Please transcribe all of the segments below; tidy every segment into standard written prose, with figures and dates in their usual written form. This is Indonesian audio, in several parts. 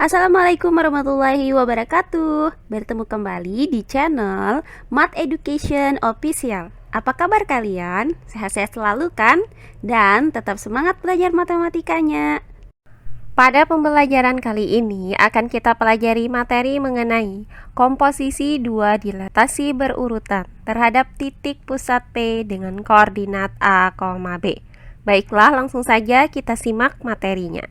Assalamualaikum warahmatullahi wabarakatuh. Bertemu kembali di channel Math Education Official. Apa kabar kalian? Sehat-sehat selalu kan? Dan tetap semangat belajar matematikanya. Pada pembelajaran kali ini akan kita pelajari materi mengenai komposisi dua dilatasi berurutan terhadap titik pusat P dengan koordinat A, B. Baiklah, langsung saja kita simak materinya.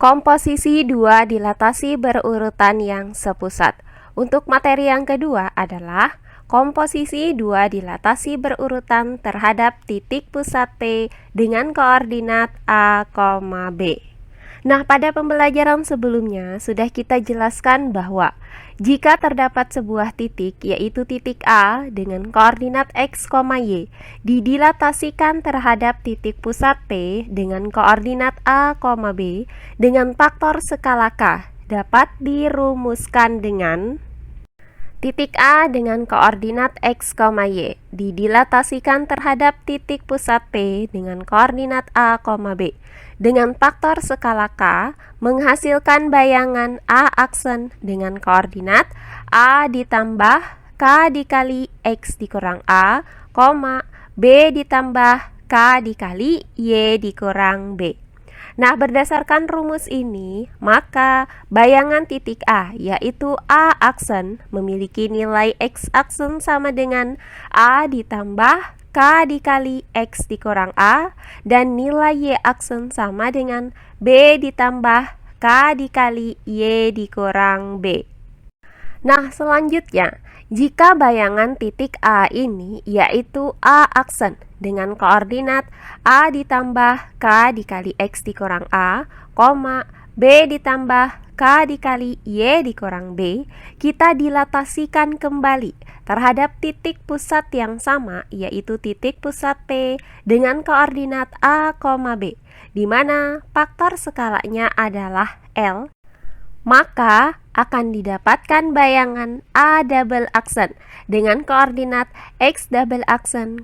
Komposisi dua dilatasi berurutan yang sepusat. Untuk materi yang kedua adalah komposisi dua dilatasi berurutan terhadap titik pusat P dengan koordinat A, B. Nah, pada pembelajaran sebelumnya sudah kita jelaskan bahwa jika terdapat sebuah titik, yaitu titik A dengan koordinat X, Y, didilatasikan terhadap titik pusat P dengan koordinat A, B dengan faktor skala K, dapat dirumuskan dengan titik A dengan koordinat X, Y didilatasikan terhadap titik pusat P dengan koordinat A, B dengan faktor skala K menghasilkan bayangan A aksen dengan koordinat A ditambah K dikali X dikurang A, B ditambah K dikali Y dikurang B. Nah, berdasarkan rumus ini, maka bayangan titik A, yaitu A aksen, memiliki nilai X aksen sama dengan A ditambah K dikali X dikurang A, dan nilai Y aksen sama dengan B ditambah K dikali Y dikurang B. Nah, selanjutnya, jika bayangan titik A ini yaitu A aksen dengan koordinat A ditambah K dikali X dikurang A, B ditambah K dikali Y dikurang B, kita dilatasikan kembali terhadap titik pusat yang sama, yaitu titik pusat P dengan koordinat A, B, di mana faktor skalanya adalah L, maka akan didapatkan bayangan A double aksen dengan koordinat X double aksen,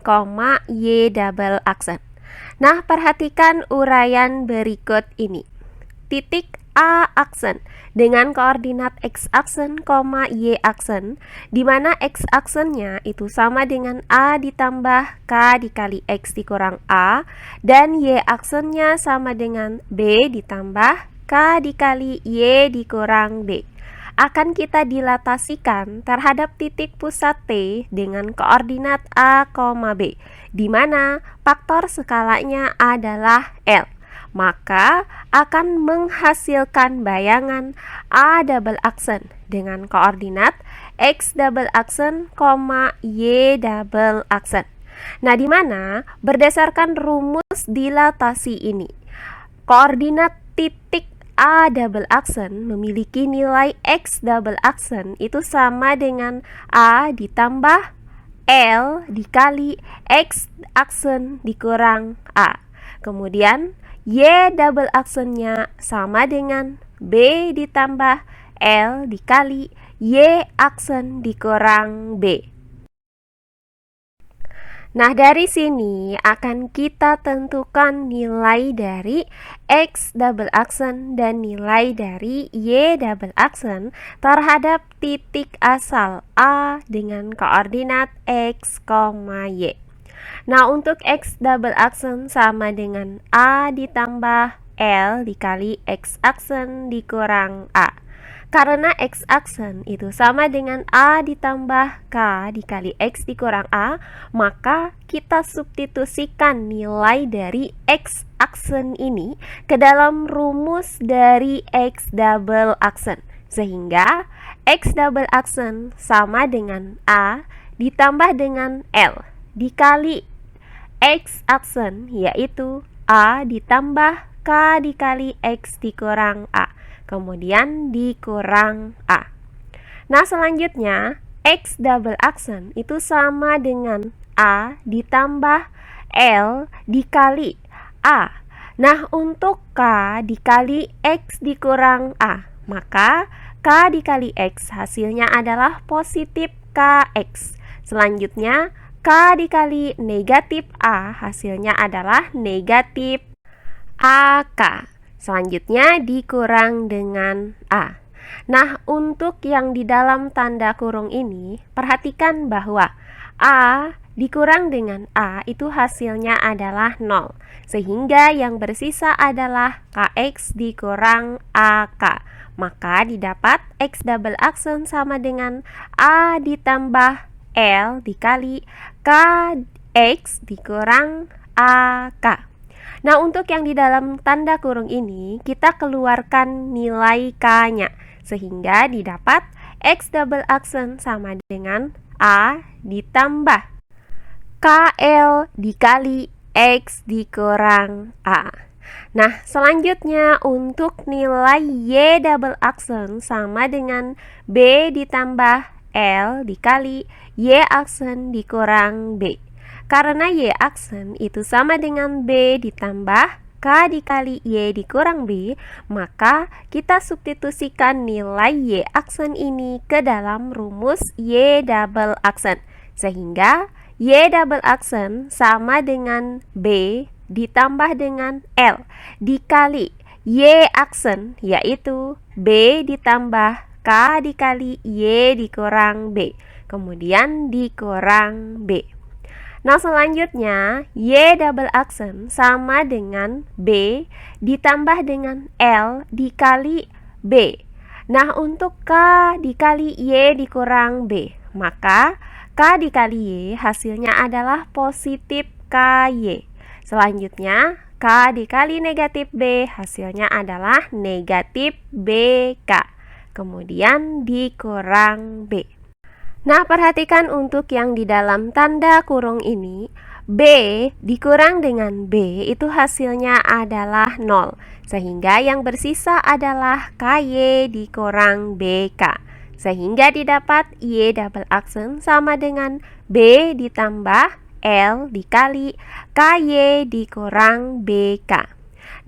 Y double aksen. Nah, perhatikan uraian berikut ini. Titik A aksen dengan koordinat X aksen, Y aksen, di mana X aksennya itu sama dengan A ditambah K dikali X dikurang A, dan Y aksennya sama dengan B ditambah K dikali Y dikurang B. Akan kita dilatasikan terhadap titik pusat T dengan koordinat A, B, di mana faktor skalanya adalah L. Maka akan menghasilkan bayangan A double aksen dengan koordinat X double aksen, Y double aksen. Nah, di mana berdasarkan rumus dilatasi ini, koordinat titik A double aksen memiliki nilai X double aksen itu sama dengan A ditambah L dikali X aksen dikurang A. Kemudian Y double aksennya sama dengan B ditambah L dikali Y aksen dikurang B. Nah, dari sini akan kita tentukan nilai dari X double aksen dan nilai dari Y double aksen terhadap titik asal A dengan koordinat X, Y. Nah, untuk X double aksen sama dengan A ditambah L dikali X aksen dikurang A. Karena X aksen itu sama dengan A ditambah K dikali X dikurang A, maka kita substitusikan nilai dari X aksen ini ke dalam rumus dari X double aksen. Sehingga X double aksen sama dengan A ditambah dengan L dikali X aksen, yaitu A ditambah K dikali X dikurang A, kemudian dikurang A. Nah, selanjutnya X double aksen itu sama dengan A ditambah L dikali A. Nah, untuk K dikali X dikurang A, maka K dikali X hasilnya adalah positif KX. Selanjutnya, K dikali negatif A hasilnya adalah negatif AK. Selanjutnya dikurang dengan A. Nah, untuk yang di dalam tanda kurung ini, perhatikan bahwa A dikurang dengan A itu hasilnya adalah 0. Sehingga yang bersisa adalah KX dikurang AK. Maka didapat X double aksen sama dengan A ditambah L dikali KX dikurang AK. Nah, untuk yang di dalam tanda kurung ini, kita keluarkan nilai K-nya. Sehingga didapat X double aksen sama dengan A ditambah KL dikali X dikurang A. Nah, selanjutnya untuk nilai Y double aksen sama dengan B ditambah L dikali Y aksen dikurang B. Karena Y aksen itu sama dengan B ditambah K dikali Y dikurang B, maka kita substitusikan nilai Y aksen ini ke dalam rumus Y double aksen. Sehingga Y double aksen sama dengan B ditambah dengan L dikali Y aksen, yaitu B ditambah K dikali Y dikurang B, kemudian dikurang B. Nah, selanjutnya Y double aksen sama dengan B ditambah dengan L dikali B. Nah, untuk K dikali Y dikurang B, maka K dikali Y hasilnya adalah positif KY. Selanjutnya, K dikali negatif B hasilnya adalah negatif BK. Kemudian dikurang B. Nah, perhatikan untuk yang di dalam tanda kurung ini, B dikurang dengan B itu hasilnya adalah 0. Sehingga yang bersisa adalah KY dikurang BK. Sehingga didapat Y double aksen sama dengan B ditambah L dikali KY dikurang BK.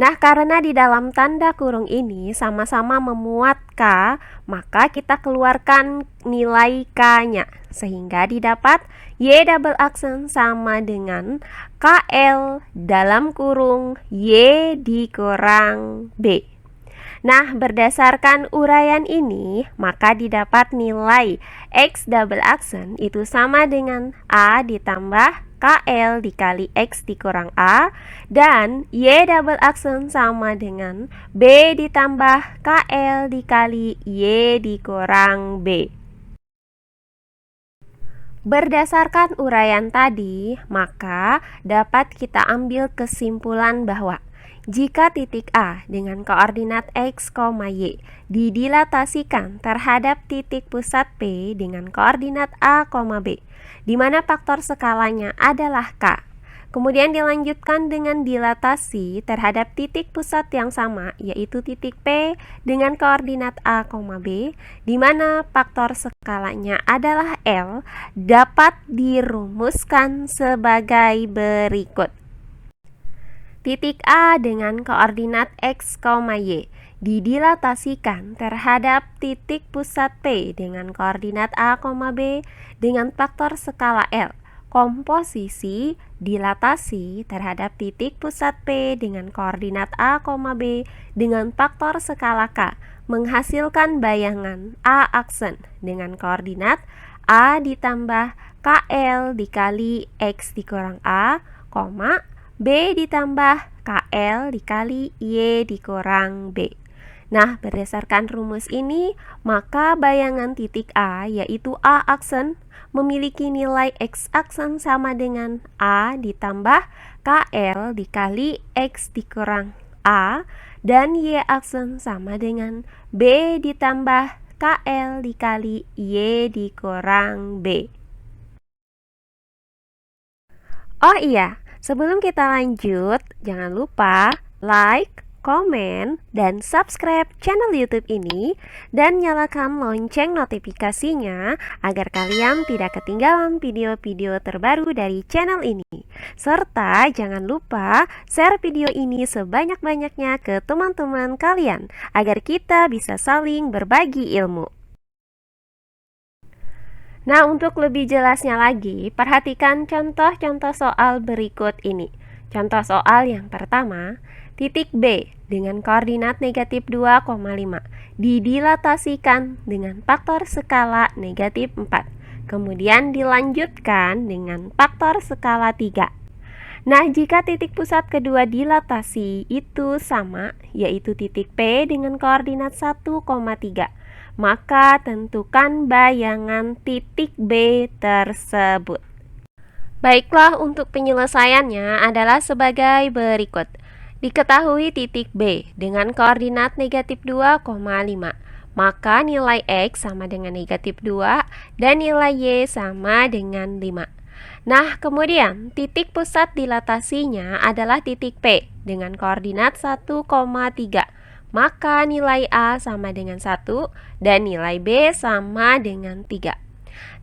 Nah, karena di dalam tanda kurung ini sama-sama memuat K, maka kita keluarkan nilai K-nya. Sehingga didapat Y double aksen sama dengan KL dalam kurung Y dikurang B. Nah, berdasarkan uraian ini, maka didapat nilai X double aksen itu sama dengan A ditambah KL dikali X dikurang A, dan Y double aksen sama dengan B ditambah KL dikali Y dikurang B. Berdasarkan uraian tadi, maka dapat kita ambil kesimpulan bahwa jika titik A dengan koordinat X, Y didilatasikan terhadap titik pusat P dengan koordinat A, B, di mana faktor skalanya adalah K, kemudian dilanjutkan dengan dilatasi terhadap titik pusat yang sama, yaitu titik P dengan koordinat A, B, di mana faktor skalanya adalah L, dapat dirumuskan sebagai berikut. Titik A dengan koordinat X, Y didilatasikan terhadap titik pusat P dengan koordinat A, B dengan faktor skala L. Komposisi dilatasi terhadap titik pusat P dengan koordinat A, B dengan faktor skala K menghasilkan bayangan A aksen dengan koordinat A ditambah KL dikali X dikurang A, B ditambah KL dikali Y dikurang B. Nah, berdasarkan rumus ini, maka bayangan titik A, yaitu A aksen, memiliki nilai X aksen sama dengan A ditambah KL dikali X dikurang A, dan Y aksen sama dengan B ditambah KL dikali Y dikurang B. Oh iya, sebelum kita lanjut, jangan lupa like, komen, dan subscribe channel YouTube ini dan nyalakan lonceng notifikasinya agar kalian tidak ketinggalan video-video terbaru dari channel ini. Serta jangan lupa share video ini sebanyak-banyaknya ke teman-teman kalian agar kita bisa saling berbagi ilmu. Nah, untuk lebih jelasnya lagi, perhatikan contoh-contoh soal berikut ini. Contoh soal yang pertama, titik B dengan koordinat negatif 2,5 didilatasikan dengan faktor skala negatif 4. Kemudian dilanjutkan dengan faktor skala 3. Nah, jika titik pusat kedua dilatasi itu sama, yaitu titik P dengan koordinat 1,3, maka tentukan bayangan titik B tersebut. Baiklah, untuk penyelesaiannya adalah sebagai berikut. Diketahui titik B dengan koordinat negatif 2,5, maka nilai X sama dengan negatif 2 dan nilai Y sama dengan 5. Nah, kemudian titik pusat dilatasinya adalah titik P dengan koordinat 1,3, maka nilai A sama dengan 1 dan nilai B sama dengan 3.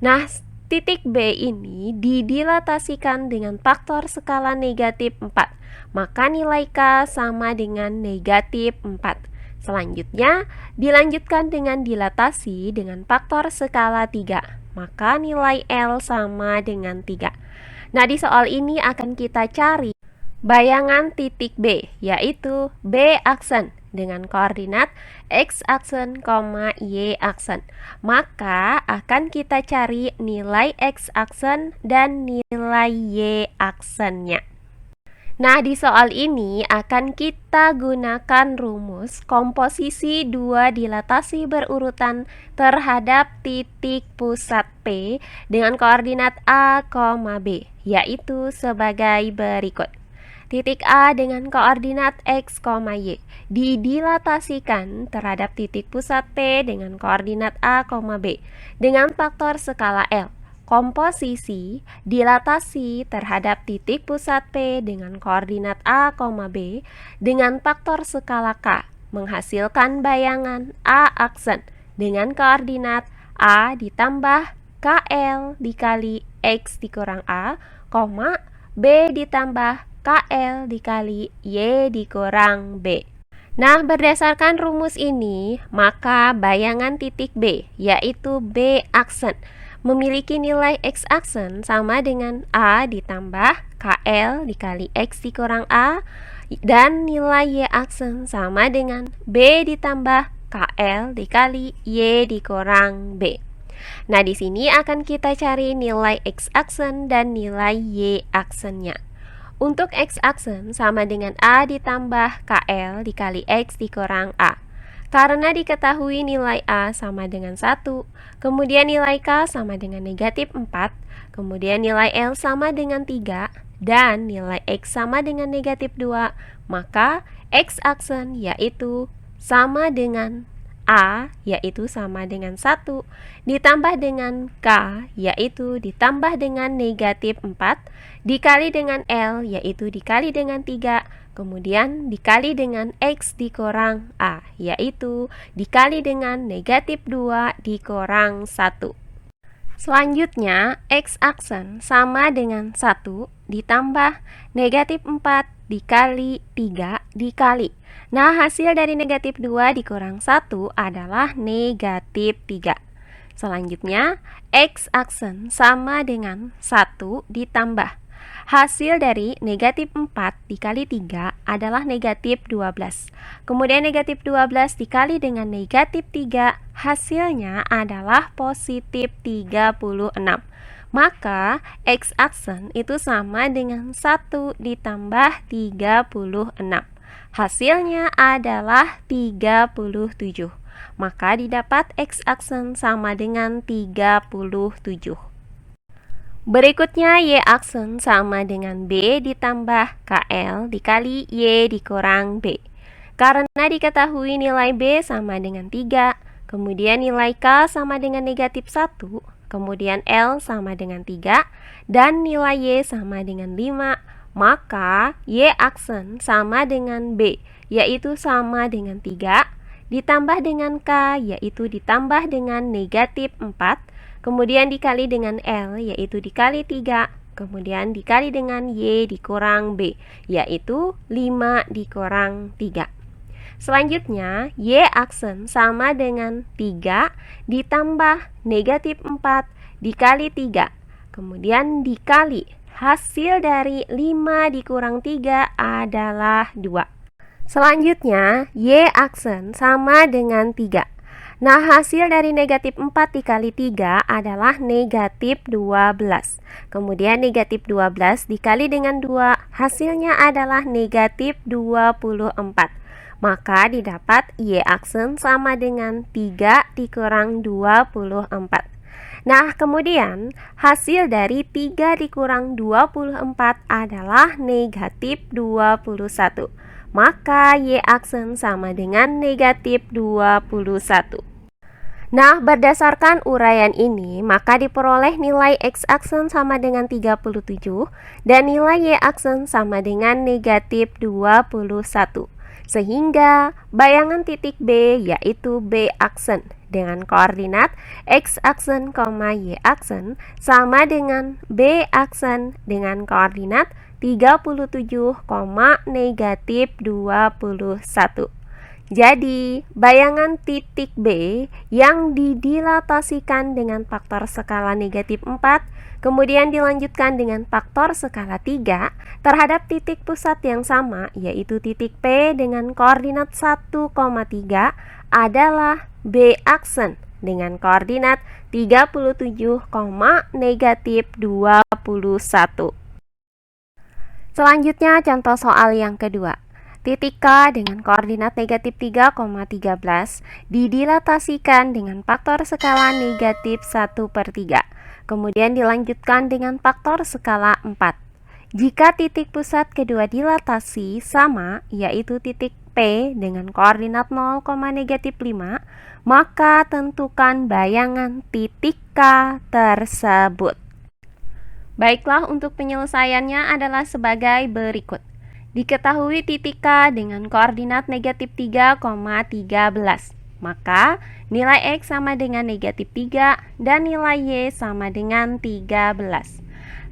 Nah, titik B ini didilatasikan dengan faktor skala negatif 4, maka nilai K sama dengan negatif 4. Selanjutnya, dilanjutkan dengan dilatasi dengan faktor skala 3, maka nilai L sama dengan 3. Nah, di soal ini akan kita cari bayangan titik B, yaitu B aksen dengan koordinat X aksen, Y aksen. Maka akan kita cari nilai X aksen dan nilai Y aksennya. Nah, di soal ini akan kita gunakan rumus komposisi dua dilatasi berurutan terhadap titik pusat P dengan koordinat A, B, yaitu sebagai berikut. Titik A dengan koordinat X, Y didilatasikan terhadap titik pusat P dengan koordinat A, B dengan faktor skala L. Komposisi dilatasi terhadap titik pusat P dengan koordinat A, B dengan faktor skala K menghasilkan bayangan A aksen dengan koordinat A ditambah KL dikali X dikurang A, B ditambah KL dikali Y dikurang B. Nah, berdasarkan rumus ini, maka bayangan titik B, yaitu B aksen, memiliki nilai X aksen sama dengan A ditambah KL dikali X dikurang A, dan nilai Y aksen sama dengan B ditambah KL dikali Y dikurang B. Nah, di sini akan kita cari nilai X aksen dan nilai Y aksennya. Untuk X aksen sama dengan A ditambah KL dikali X dikurang A. Karena diketahui nilai A sama dengan 1, kemudian nilai K sama dengan negatif 4, kemudian nilai L sama dengan 3, dan nilai X sama dengan negatif 2, maka X aksen yaitu sama dengan A, yaitu sama dengan 1, ditambah dengan K, yaitu ditambah dengan negatif 4, dikali dengan L, yaitu dikali dengan 3, kemudian dikali dengan X dikurang A, yaitu dikali dengan negatif 2 dikurang 1. Selanjutnya, X aksen sama dengan 1 ditambah negatif 4 dikali 3 dikali. Nah, hasil dari negatif 2 dikurang 1 adalah negatif 3. Selanjutnya, X aksen sama dengan 1 ditambah. Hasil dari negatif 4 dikali 3 adalah negatif 12. Kemudian negatif 12 dikali dengan negatif 3, hasilnya adalah positif 36. Maka X aksen itu sama dengan 1 ditambah 36. Hasilnya adalah 37. Maka didapat X aksen sama dengan 37. Berikutnya Y aksen sama dengan B ditambah KL dikali Y dikurang B. Karena diketahui nilai B sama dengan 3, kemudian nilai K sama dengan negatif 1, kemudian L sama dengan 3, dan nilai Y sama dengan 5, maka Y aksen sama dengan B, yaitu sama dengan 3, ditambah dengan K, yaitu ditambah dengan negatif 4, kemudian dikali dengan L, yaitu dikali 3, kemudian dikali dengan Y dikurang B, yaitu 5 dikurang 3. Selanjutnya, Y aksen sama dengan 3 ditambah negatif 4 dikali 3, kemudian dikali hasil dari 5 dikurang 3 adalah 2. Selanjutnya, Y aksen sama dengan 3. Nah, hasil dari negatif 4 dikali 3 adalah negatif 12. Kemudian negatif 12 dikali dengan 2, hasilnya adalah negatif 24. Maka didapat Y aksen sama dengan 3 dikurang 24. Nah, kemudian hasil dari 3 dikurang 24 adalah negatif 21. Maka Y aksen sama dengan negatif 21. Nah, berdasarkan uraian ini, maka diperoleh nilai X aksen sama dengan 37 dan nilai Y aksen sama dengan negatif 21. Sehingga bayangan titik B yaitu B aksen dengan koordinat X aksen, Y aksen sama dengan B aksen dengan koordinat 37, negatif 21. Jadi, bayangan titik B yang didilatasikan dengan faktor skala negatif 4, kemudian dilanjutkan dengan faktor skala 3 terhadap titik pusat yang sama, yaitu titik P dengan koordinat 1,3 adalah B aksen dengan koordinat 37, negatif 21. Selanjutnya, contoh soal yang kedua. Titik K dengan koordinat negatif 3,13 didilatasikan dengan faktor skala negatif 1/3. Kemudian dilanjutkan dengan faktor skala 4. Jika titik pusat kedua dilatasi sama, yaitu titik P dengan koordinat 0, negatif 5, maka tentukan bayangan titik K tersebut. Baiklah, untuk penyelesaiannya adalah sebagai berikut. Diketahui titik K dengan koordinat negatif 3,13, maka nilai X sama dengan negatif 3 dan nilai Y sama dengan 13.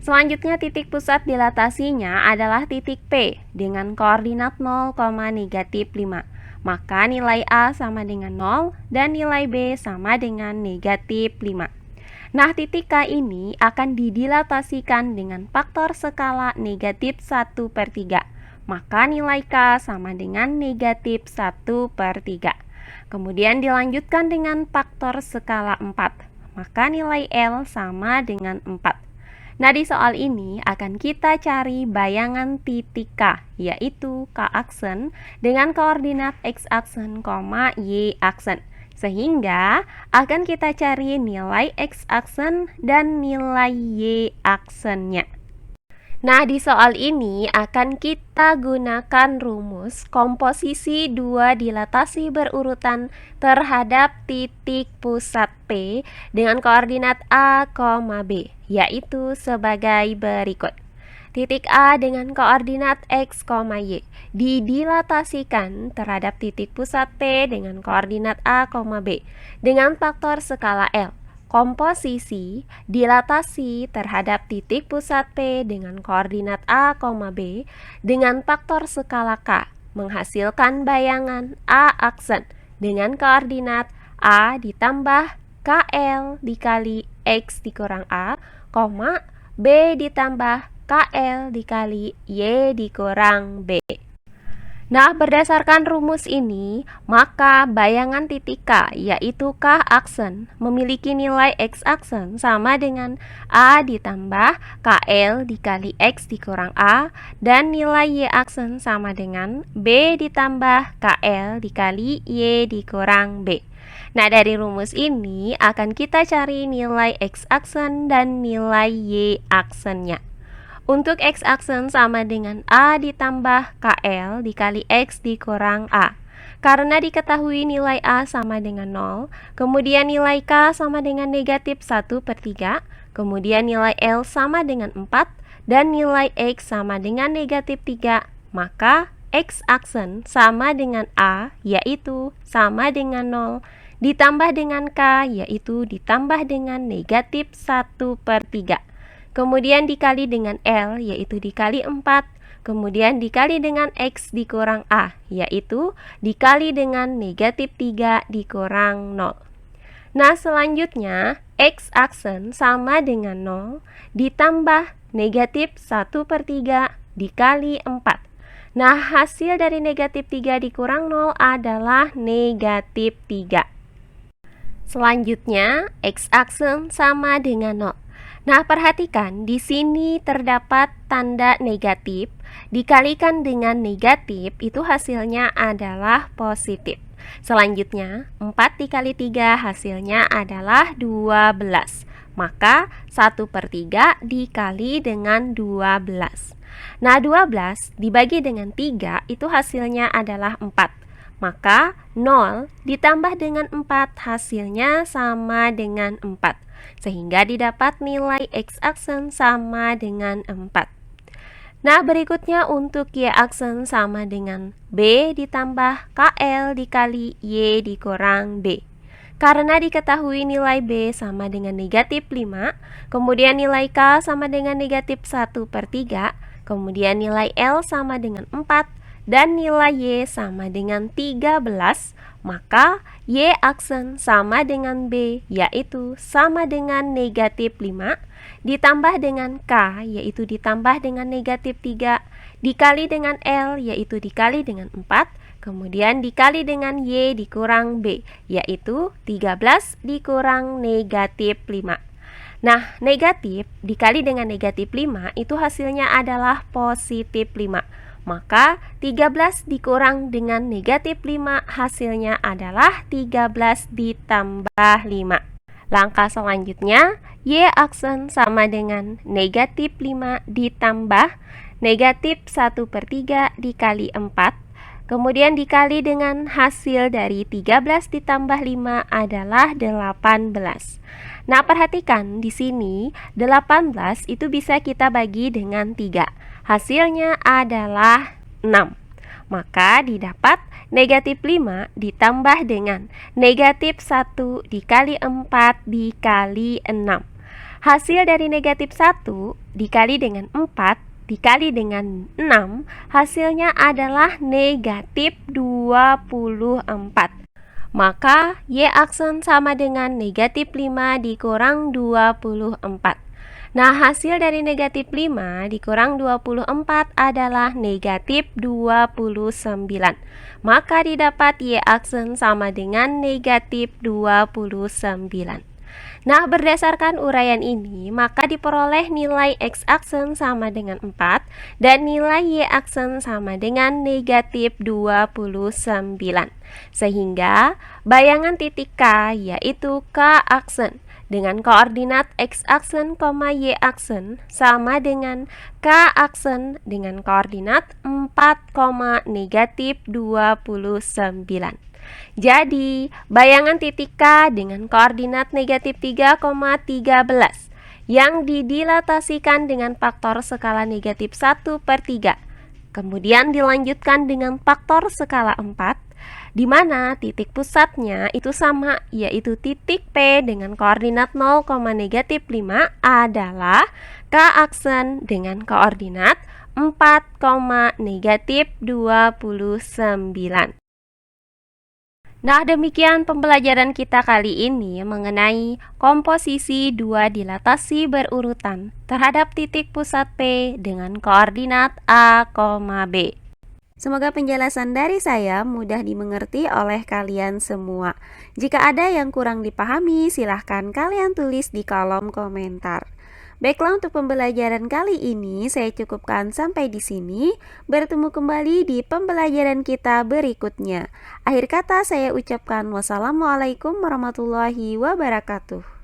Selanjutnya, titik pusat dilatasinya adalah titik P dengan koordinat 0, negatif 5, maka nilai A sama dengan 0 dan nilai B sama dengan negatif 5. Nah, titik K ini akan didilatasikan dengan faktor skala negatif 1/3. Maka nilai K sama dengan negatif 1/3. Kemudian dilanjutkan dengan faktor skala 4. Maka nilai L sama dengan 4. Nah, di soal ini akan kita cari bayangan titik K, yaitu K aksen dengan koordinat X aksen, Y aksen. Sehingga akan kita cari nilai X aksen dan nilai Y aksennya. Nah, di soal ini akan kita gunakan rumus komposisi dua dilatasi berurutan terhadap titik pusat P dengan koordinat A, B, yaitu sebagai berikut. Titik A dengan koordinat X, Y didilatasikan terhadap titik pusat P dengan koordinat A, B dengan faktor skala L. Komposisi dilatasi terhadap titik pusat P dengan koordinat A, B dengan faktor skala K menghasilkan bayangan A aksen dengan koordinat A ditambah KL dikali X dikurang A, B ditambah KL dikali Y dikurang B. Nah, berdasarkan rumus ini, maka bayangan titik K, yaitu K aksen, memiliki nilai X aksen sama dengan A ditambah KL dikali X dikurang A, dan nilai Y aksen sama dengan B ditambah KL dikali Y dikurang B. Nah, dari rumus ini akan kita cari nilai X aksen dan nilai Y aksennya. Untuk X aksen sama dengan A ditambah KL dikali X dikurang A. Karena diketahui nilai A sama dengan 0, kemudian nilai K sama dengan negatif 1/3, kemudian nilai L sama dengan 4, dan nilai X sama dengan negatif 3, maka X aksen sama dengan A, yaitu sama dengan 0, ditambah dengan K, yaitu ditambah dengan negatif 1/3. Kemudian dikali dengan L, yaitu dikali 4. Kemudian dikali dengan X dikurang A, yaitu dikali dengan negatif 3 dikurang 0. Nah, selanjutnya X aksen sama dengan 0 ditambah negatif 1/3 dikali 4. Nah, hasil dari negatif 3 dikurang 0 adalah negatif 3. Selanjutnya, X aksen sama dengan 0. Nah, perhatikan di sini terdapat tanda negatif dikalikan dengan negatif, itu hasilnya adalah positif. Selanjutnya, 4 dikali 3 hasilnya adalah 12. Maka 1/3 dikali dengan 12. Nah, 12 dibagi dengan 3 itu hasilnya adalah 4. Maka 0 ditambah dengan 4 hasilnya sama dengan 4. Sehingga didapat nilai X aksen sama dengan 4. Nah, berikutnya untuk Y aksen sama dengan B ditambah KL dikali Y dikurang B. Karena diketahui nilai B sama dengan negatif 5, kemudian nilai K sama dengan negatif 1/3, kemudian nilai L sama dengan 4, dan nilai Y sama dengan 13, maka Y aksen sama dengan B, yaitu sama dengan negatif 5, ditambah dengan K, yaitu ditambah dengan negatif 3, dikali dengan L, yaitu dikali dengan 4, kemudian dikali dengan Y dikurang B, yaitu 13 dikurang negatif 5. Nah, negatif dikali dengan negatif 5 itu hasilnya adalah positif 5. Maka 13 dikurang dengan negatif 5 hasilnya adalah 13 ditambah 5. Langkah selanjutnya, Y aksen sama dengan negatif 5 ditambah negatif 1/3 dikali 4. Kemudian dikali dengan hasil dari 13 ditambah 5 adalah 18. Nah, perhatikan di sini 18 itu bisa kita bagi dengan 3. Hasilnya adalah 6. Maka didapat negatif 5 ditambah dengan negatif 1 dikali 4 dikali 6. Hasil dari negatif 1 dikali dengan 4 dikali dengan 6, hasilnya adalah negatif 24. Maka Y aksen sama dengan negatif 5 dikurang 24. Nah, hasil dari negatif 5 dikurang 24 adalah negatif 29. Maka didapat Y aksen sama dengan negatif 29. Nah, berdasarkan uraian ini, maka diperoleh nilai X aksen sama dengan 4 dan nilai Y aksen sama dengan negatif 29. Sehingga bayangan titik K yaitu K aksen dengan koordinat X aksen, Y aksen sama dengan K aksen dengan koordinat 4, negatif 29. Jadi, bayangan titik K dengan koordinat negatif 3,13 yang didilatasikan dengan faktor skala negatif 1/3. Kemudian dilanjutkan dengan faktor skala 4, di mana titik pusatnya itu sama, yaitu titik P dengan koordinat 0, negatif 5 adalah K aksen dengan koordinat 4, negatif 29. Nah, demikian pembelajaran kita kali ini mengenai komposisi dua dilatasi berurutan terhadap titik pusat P dengan koordinat A, B. Semoga penjelasan dari saya mudah dimengerti oleh kalian semua. Jika ada yang kurang dipahami, silahkan kalian tulis di kolom komentar. Baiklah, untuk pembelajaran kali ini saya cukupkan sampai di sini. Bertemu kembali di pembelajaran kita berikutnya. Akhir kata saya ucapkan wassalamualaikum warahmatullahi wabarakatuh.